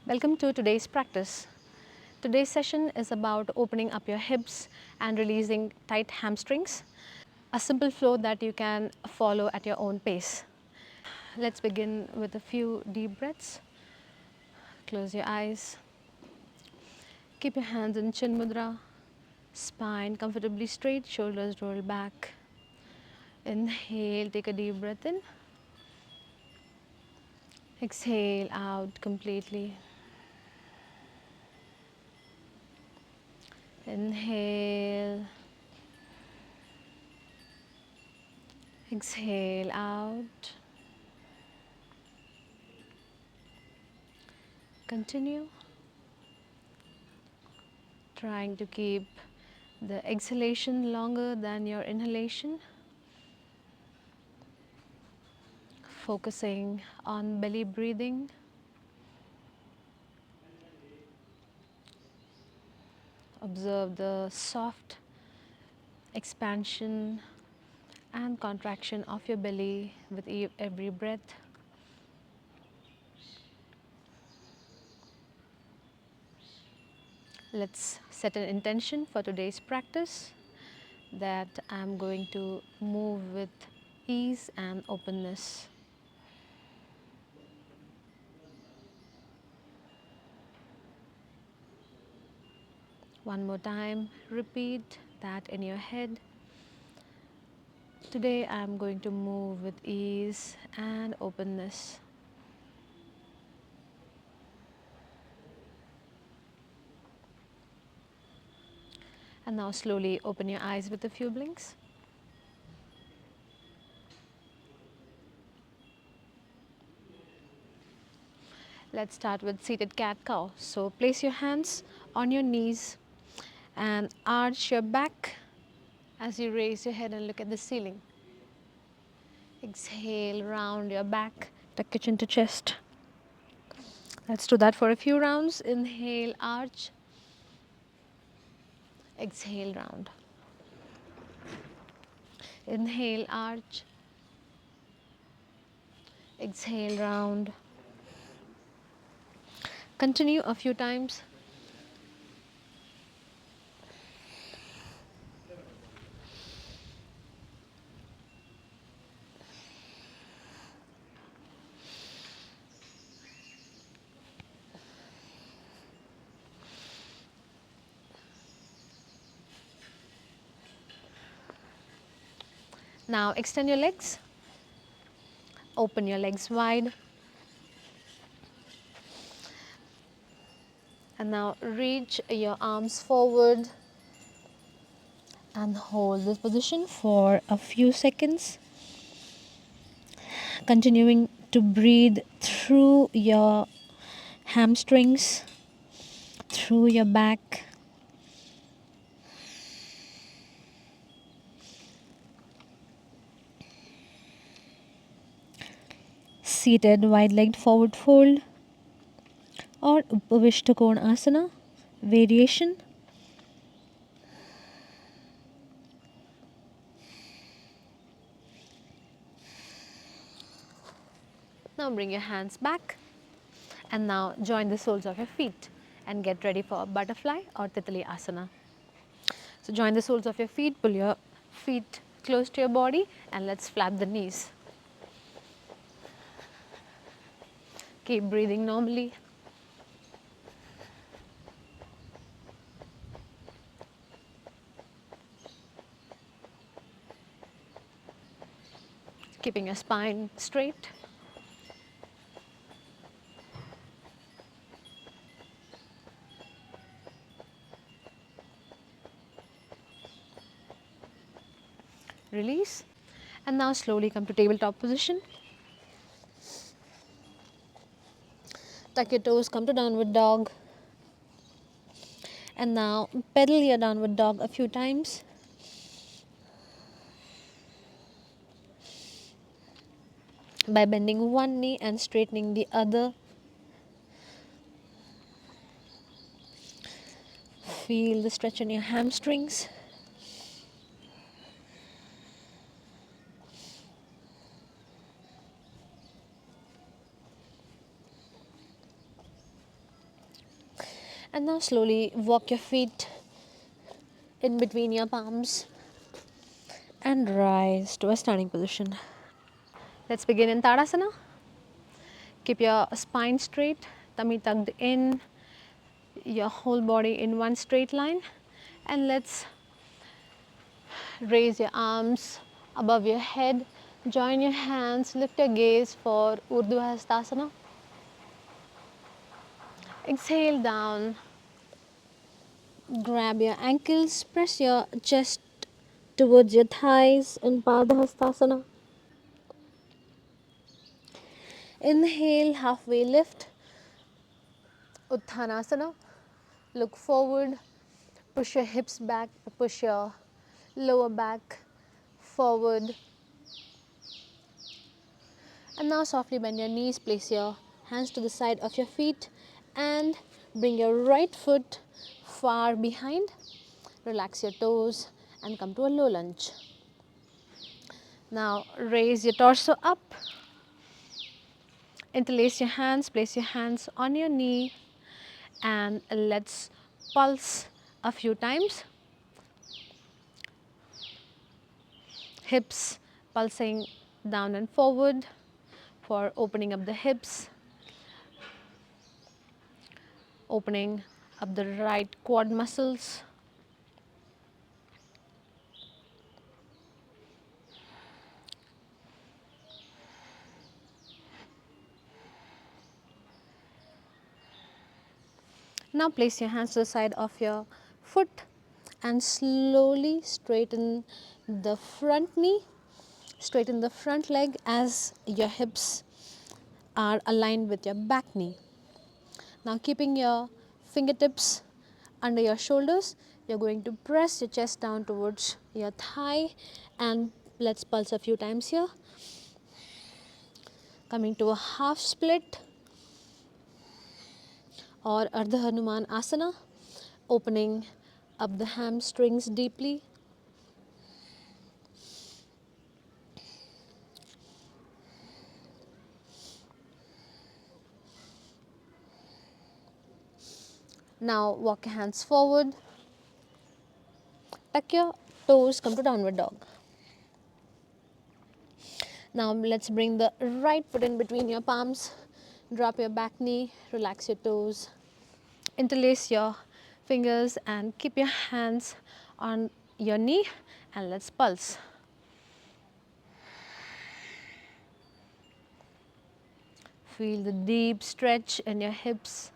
Welcome to today's practice. Today's session is about opening up your hips and releasing tight hamstrings. A simple flow that you can follow at your own pace. Let's begin with a few deep breaths. Close your eyes. Keep your hands in chin mudra. Spine comfortably straight, shoulders roll back. Inhale, take a deep breath in. Exhale out completely. Inhale. Exhale out. Continue. Trying to keep the exhalation longer than your inhalation. Focusing on belly breathing. Observe the soft expansion and contraction of your belly with every breath. Let's set an intention for today's practice that I'm going to move with ease and openness. One more time, repeat that in your head. Today I'm going to move with ease and openness. And now slowly open your eyes with a few blinks. Let's start with seated cat-cow. So place your hands on your knees and arch your back as you raise your head and look at the ceiling. Exhale, round your back, tuck your chin to chest. Let's do that for a few rounds. Inhale, arch. Exhale, round. Inhale, arch. Exhale, round. Continue a few times. Now extend your legs. Open your legs wide. And now reach your arms forward and hold this position for a few seconds. Continuing to breathe through your hamstrings, through your back. Seated wide-legged forward fold or Upavishta Konasana variation. Now bring your hands back and now join the soles of your feet and get ready for a butterfly or Titali Asana. So join the soles of your feet, pull your feet close to your body and let's flap the knees. Keep breathing normally. Keeping your spine straight. Release. And now slowly come to tabletop position. Tuck your toes, come to downward dog. And now pedal your downward dog a few times. By bending one knee and straightening the other. Feel the stretch in your hamstrings. And now slowly walk your feet in between your palms and rise to a standing position. Let's begin in Tadasana. Keep your spine straight, tummy tucked in, your whole body in one straight line, and let's raise your arms above your head, join your hands, lift your gaze for Urdhva Hastasana. Exhale down, grab your ankles, press your chest towards your thighs in Padma Hastasana. Inhale, halfway lift, Uttanasana. Look forward, push your hips back, push your lower back forward. And now softly bend your knees, place your hands to the side of your feet and bring your right foot far behind. Relax your toes and come to a low lunge. Now raise your torso up, interlace your hands, place your hands on your knee and let's pulse a few times. Hips pulsing down and forward for opening up the hips, opening up the right quad muscles. Now place your hands to the side of your foot and slowly straighten the front knee, straighten the front leg as your hips are aligned with your back knee. Now keeping your fingertips under your shoulders, you're going to press your chest down towards your thigh and let's pulse a few times here. Coming to a half split or Ardha Hanuman Asana, opening up the hamstrings deeply. Now walk your hands forward, tuck your toes, come to downward dog. Now let's bring the right foot in between your palms, drop your back knee, relax your toes, interlace your fingers and keep your hands on your knee and let's pulse. Feel the deep stretch in your hips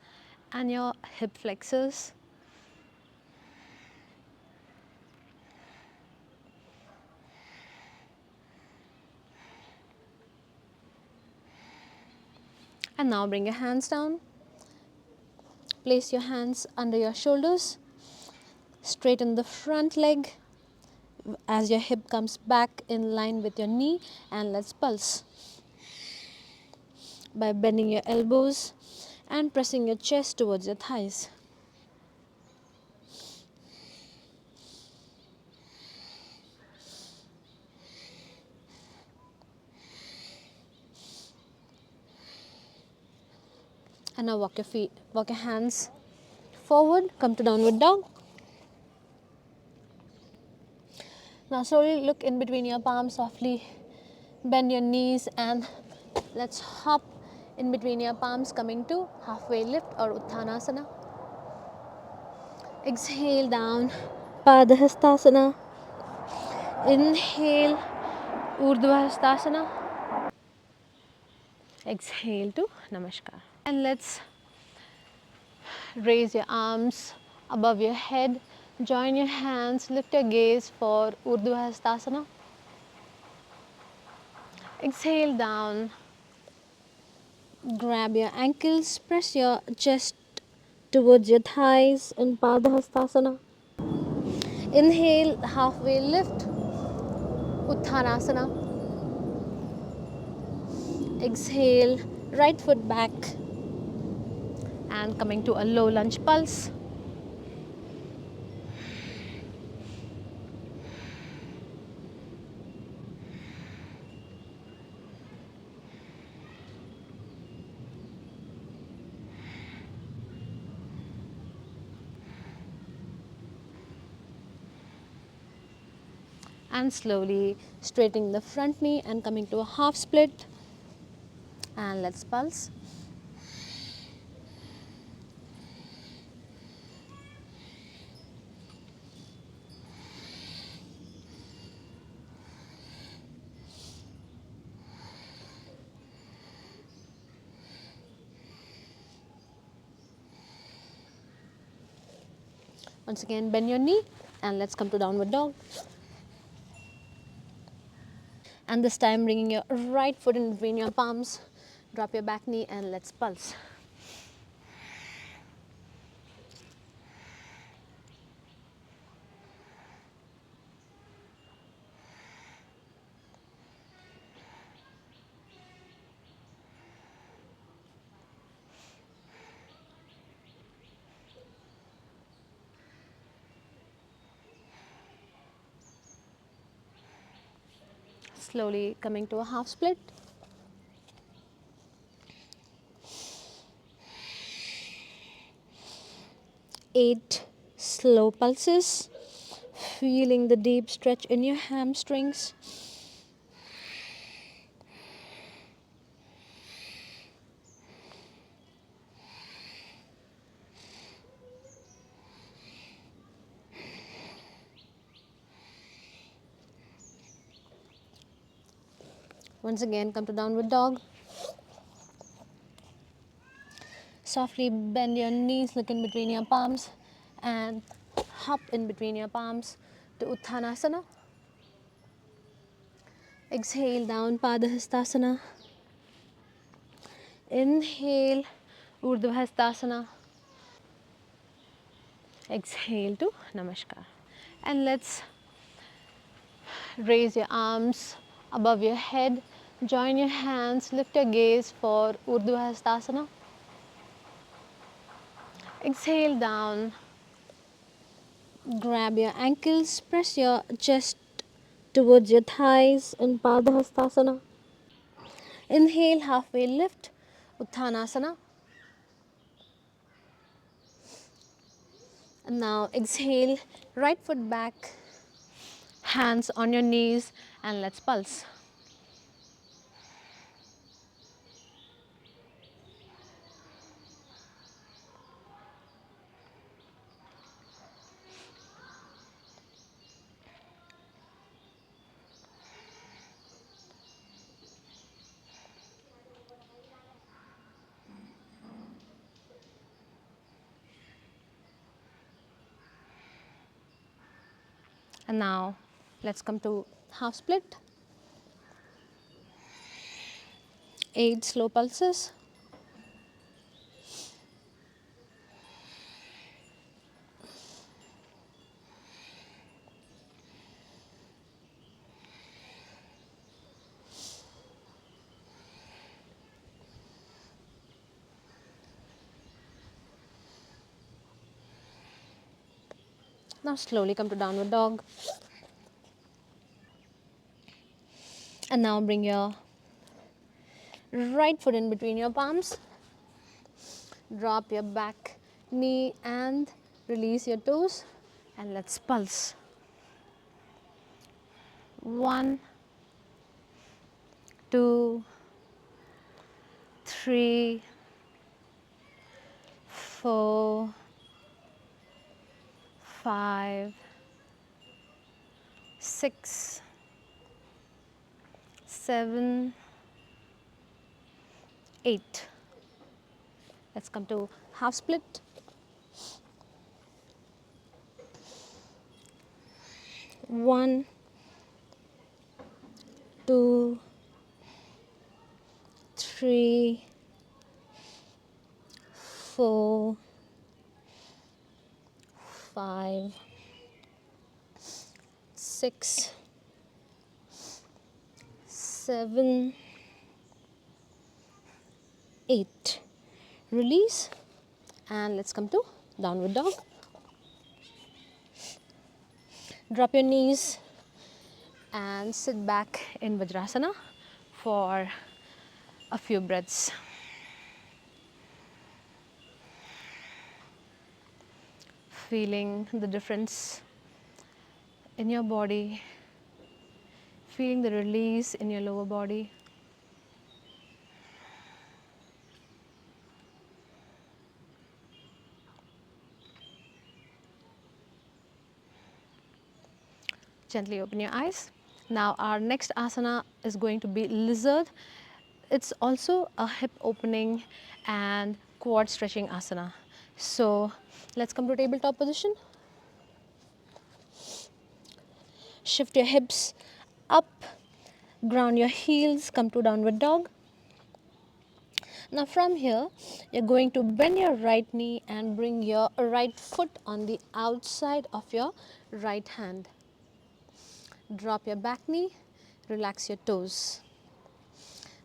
and your hip flexors. And now bring your hands down. Place your hands under your shoulders. Straighten the front leg as your hip comes back in line with your knee and let's pulse by bending your elbows and pressing your chest towards your thighs. And now walk your hands forward, come to downward dog. Now slowly look in between your palms, softly bend your knees and let's hop in between your palms, coming to halfway lift or Uttanasana. Exhale down, Padahastasana. Inhale, Urdhva Hastasana. Exhale to Namaskar. And let's raise your arms above your head, join your hands, lift your gaze for Urdhva Hastasana. Exhale down, grab your ankles, press your chest towards your thighs in Padahastasana. Inhale, halfway lift, Uttanasana. Exhale, right foot back and coming to a low lunge pulse. And slowly straightening the front knee and coming to a half split. And let's pulse. Once again, bend your knee and let's come to downward dog. And this time bringing your right foot in between your palms. Drop your back knee and let's pulse. Slowly coming to a half split. Eight slow pulses, feeling the deep stretch in your hamstrings. Once again, come to downward dog. Softly bend your knees, look in between your palms and hop in between your palms to Uttanasana. Exhale down, Padahastasana. Inhale, Urdhva Hastasana. Exhale to Namaskar. And let's raise your arms above your head. Join your hands, lift your gaze for Urdhva Hastasana. Exhale down. Grab your ankles, press your chest towards your thighs in Padahastasana. Inhale, halfway lift, Uttanasana. And now exhale, right foot back, hands on your knees, and let's pulse. And now let's come to half split. 8 slow pulses. Now slowly come to downward dog. And now bring your right foot in between your palms. Drop your back knee and release your toes. And let's pulse. 1, 2, 3, 4, 5, 6, 7, 8. Let's come to half split. 1, 2, 3, 4, 5, 6, 7, 8. Release and let's come to downward dog. Drop your knees and sit back in Vajrasana for a few breaths. Feeling the difference in your body feeling the release in your lower body. Gently open your eyes. Now our next asana is going to be lizard. It's also a hip opening and quad stretching asana. So let's come to tabletop position. Shift your hips up, ground your heels, come to downward dog. Now from here, you're going to bend your right knee and bring your right foot on the outside of your right hand. Drop your back knee, relax your toes.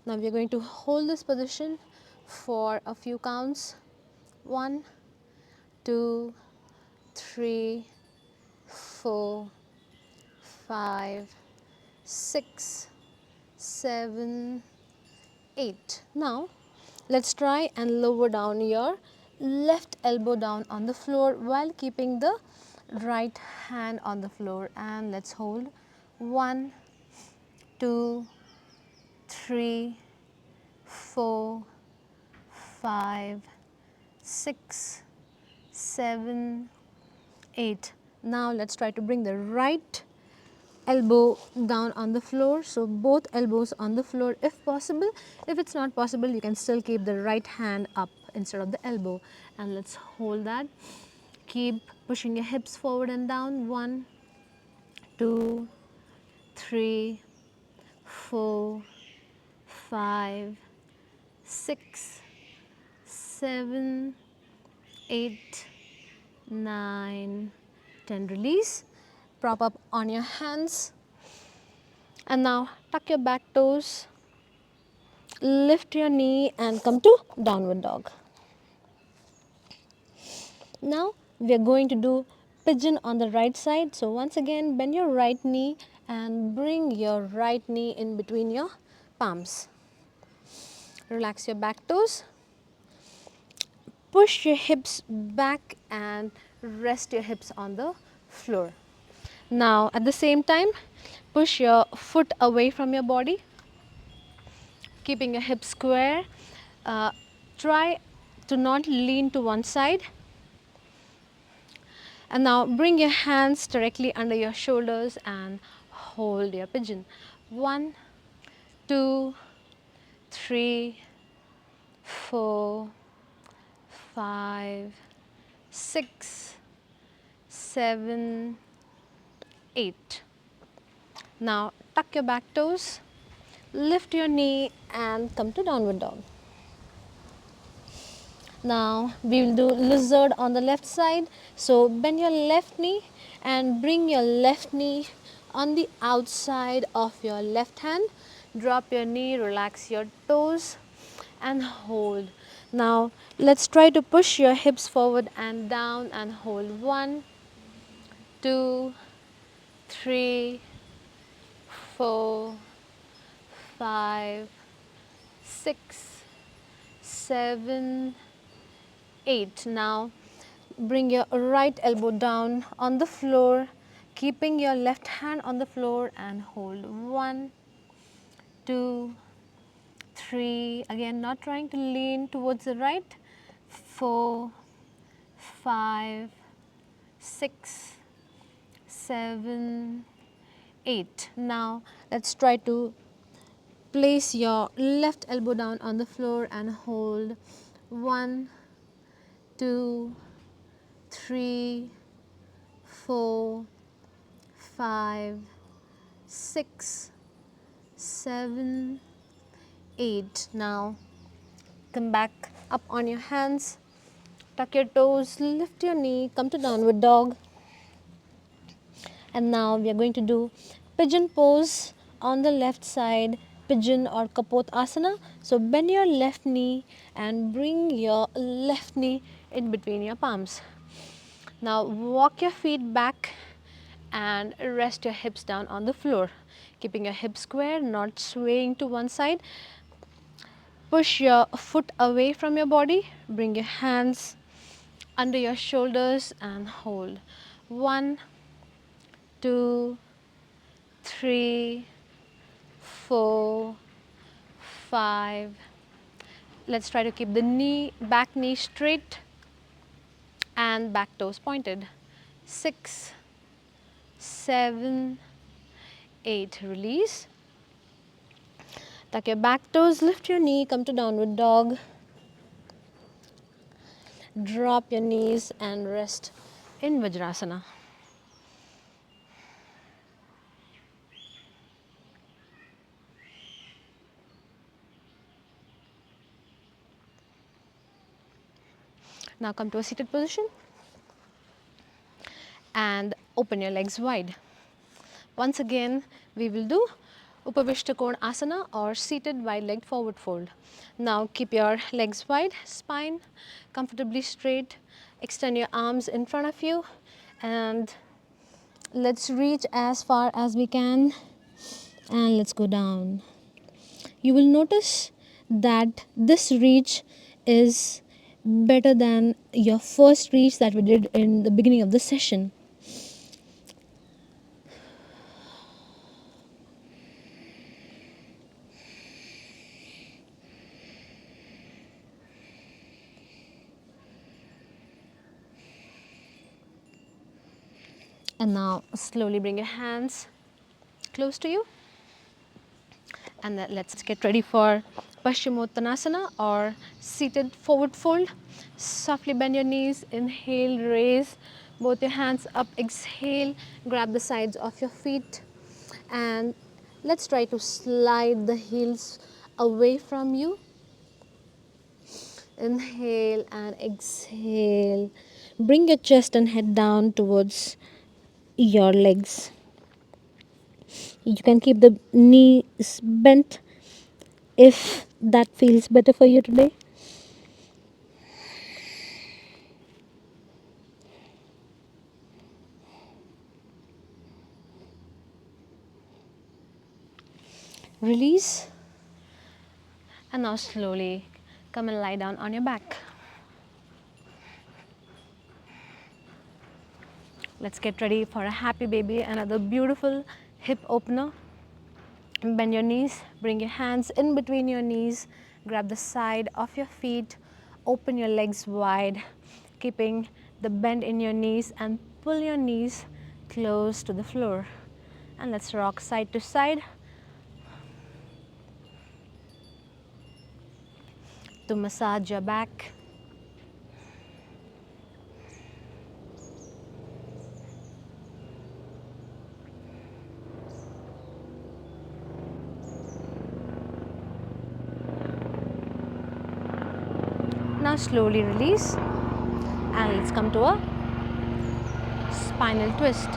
Now we are going to hold this position for a few counts. 1, 2, 3, 4, 5, 6, 7, 8. Now let's try and lower down your left elbow down on the floor while keeping the right hand on the floor, and let's hold 1, 2, 3, 4, 5, 6, 7, 8. Now let's try to bring the right elbow down on the floor. So both elbows on the floor if possible. If it's not possible, you can still keep the right hand up instead of the elbow. And let's hold that. Keep pushing your hips forward and down. 1, 2, 3, 4, 5, 6, 7, 8, 9, 10. Release. Prop up on your hands. And now tuck your back toes. Lift your knee and come to downward dog. Now we are going to do pigeon on the right side. So once again, bend your right knee and bring your right knee in between your palms. Relax your back toes. Push your hips back and rest your hips on the floor. Now at the same time, push your foot away from your body, keeping your hips square. Try to not lean to one side. And now bring your hands directly under your shoulders and hold your pigeon. 1, 2, 3, 4, 5, 6, 7, 8. Now tuck your back toes, lift your knee and come to downward dog. Now we will do lizard on the left side. So bend your left knee and bring your left knee on the outside of your left hand. Drop your knee, relax your toes and hold. Now let's try to push your hips forward and down and hold. 1, 2, 3, 4, 5, 6, 7, 8. Now bring your right elbow down on the floor, keeping your left hand on the floor and hold. 1, 2, 3. Again, not trying to lean towards the right. 4, 5, 6, 7, 8. Now let's try to place your left elbow down on the floor and hold. 1, 2, 3, 4, 5, 6, 7, 8. Now come back up on your hands, tuck your toes, lift your knee, come to downward dog. And now we are going to do pigeon pose on the left side, pigeon or kapot asana. So bend your left knee and bring your left knee in between your palms. Now walk your feet back and rest your hips down on the floor, keeping your hips square, not swaying to one side. Push your foot away from your body, bring your hands under your shoulders and hold. 1, 2, 3, 4, 5. Let's try to keep the back knee straight and back toes pointed. 6, 7, 8. Release. Tuck your back toes, lift your knee, come to downward dog. Drop your knees and rest in Vajrasana. Now come to a seated position and open your legs wide. Once again, we will do Upavishtakon Asana or seated wide-legged forward fold. Now keep your legs wide, spine comfortably straight. Extend your arms in front of you and let's reach as far as we can and let's go down. You will notice that this reach is better than your first reach that we did in the beginning of the session. And now slowly bring your hands close to you. And then let's get ready for Paschimottanasana or seated forward fold. Softly bend your knees, inhale, raise both your hands up, exhale, grab the sides of your feet and let's try to slide the heels away from you. Inhale and exhale. Bring your chest and head down towards your legs. You can keep the knees bent if that feels better for you today. Release and now slowly come and lie down on your back. Let's get ready for a happy baby, another beautiful hip opener. Bend your knees, bring your hands in between your knees, grab the side of your feet, open your legs wide, keeping the bend in your knees and pull your knees close to the floor. And let's rock side to side to massage your back. Now slowly release and let's come to a spinal twist.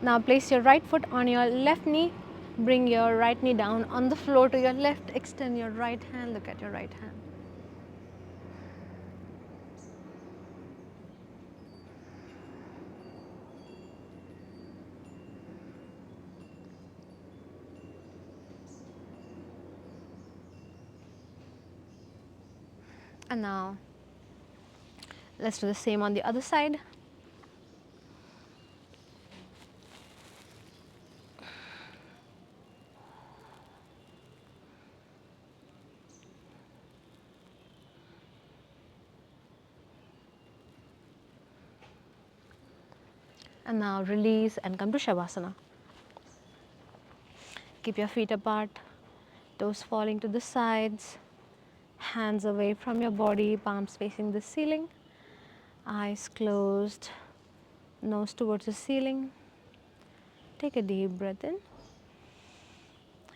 Now place your right foot on your left knee, bring your right knee down on the floor to your left, extend your right hand, look at your right hand. And now let's do the same on the other side. And now release and come to Shavasana. Keep your feet apart, toes falling to the sides, hands away from your body, palms facing the ceiling, eyes closed, nose towards the ceiling. Take a deep breath in.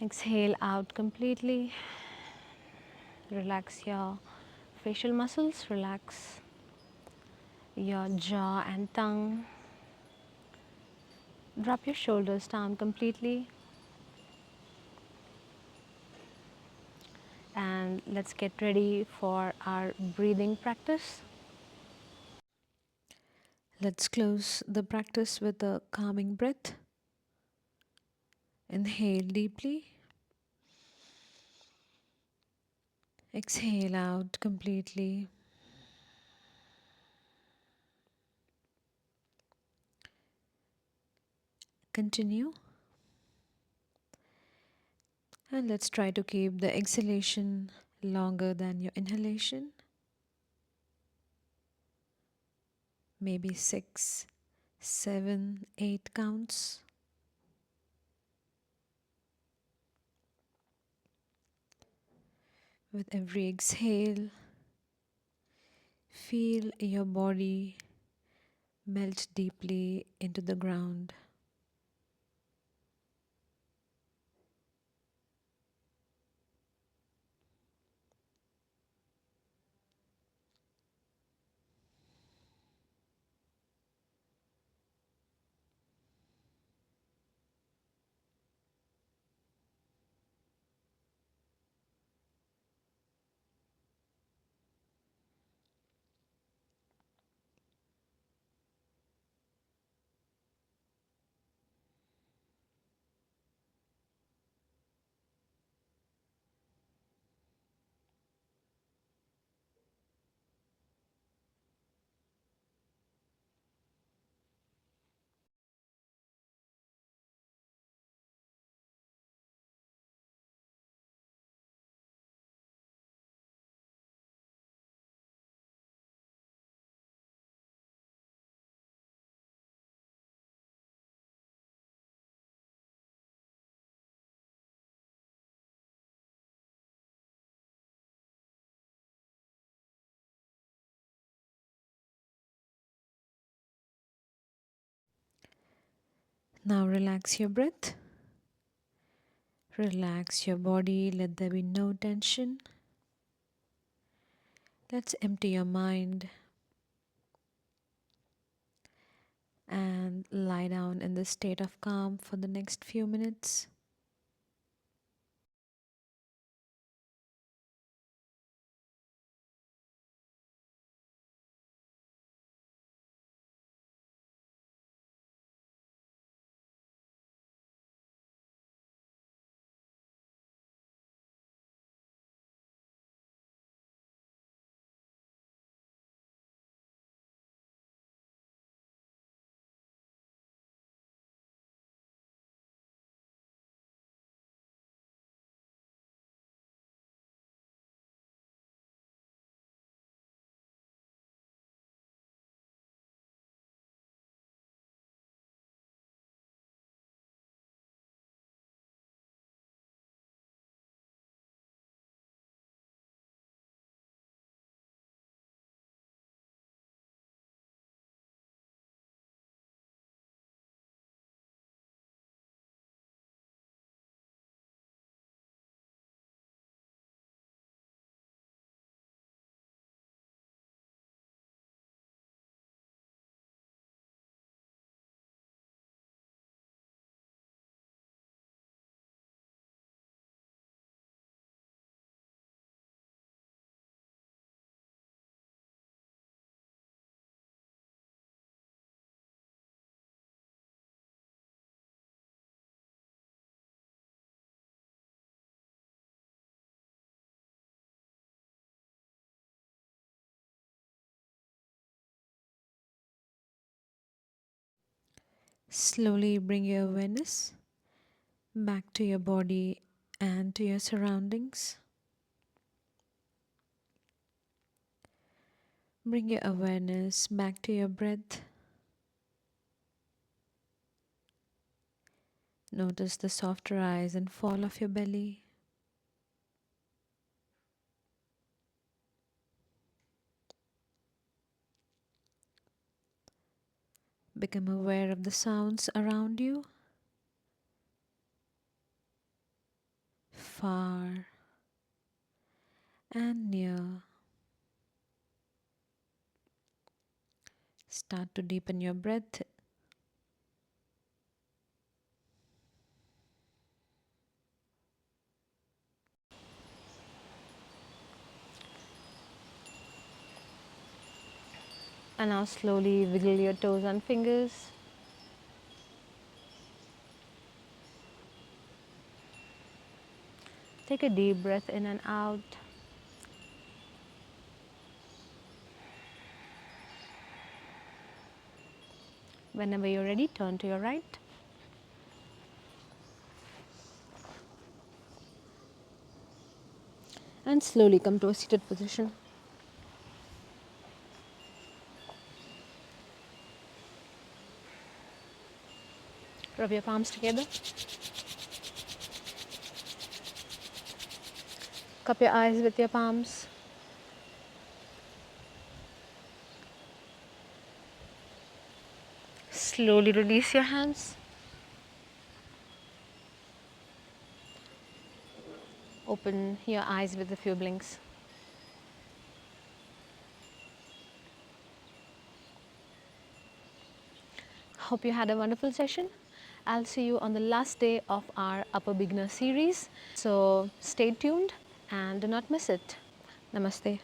Exhale out completely. Relax your facial muscles, relax your jaw and tongue. Drop your shoulders down completely. And let's get ready for our breathing practice. Let's close the practice with a calming breath. Inhale deeply. Exhale out completely. Continue. And let's try to keep the exhalation longer than your inhalation. Maybe 6, 7, 8 counts. With every exhale, feel your body melt deeply into the ground. Now relax your breath. Relax your body. Let there be no tension. Let's empty your mind and lie down in this state of calm for the next few minutes. Slowly bring your awareness back to your body and to your surroundings. Bring your awareness back to your breath. Notice the soft rise and fall of your belly. Become aware of the sounds around you, far and near. Start to deepen your breath. And now slowly wiggle your toes and fingers. Take a deep breath in and out. Whenever you're ready, turn to your right. And slowly come to a seated position. Rub your palms together. Cup your eyes with your palms. Slowly release your hands. Open your eyes with a few blinks. Hope you had a wonderful session. I'll see you on the last day of our Upper Beginner series. So stay tuned and do not miss it. Namaste.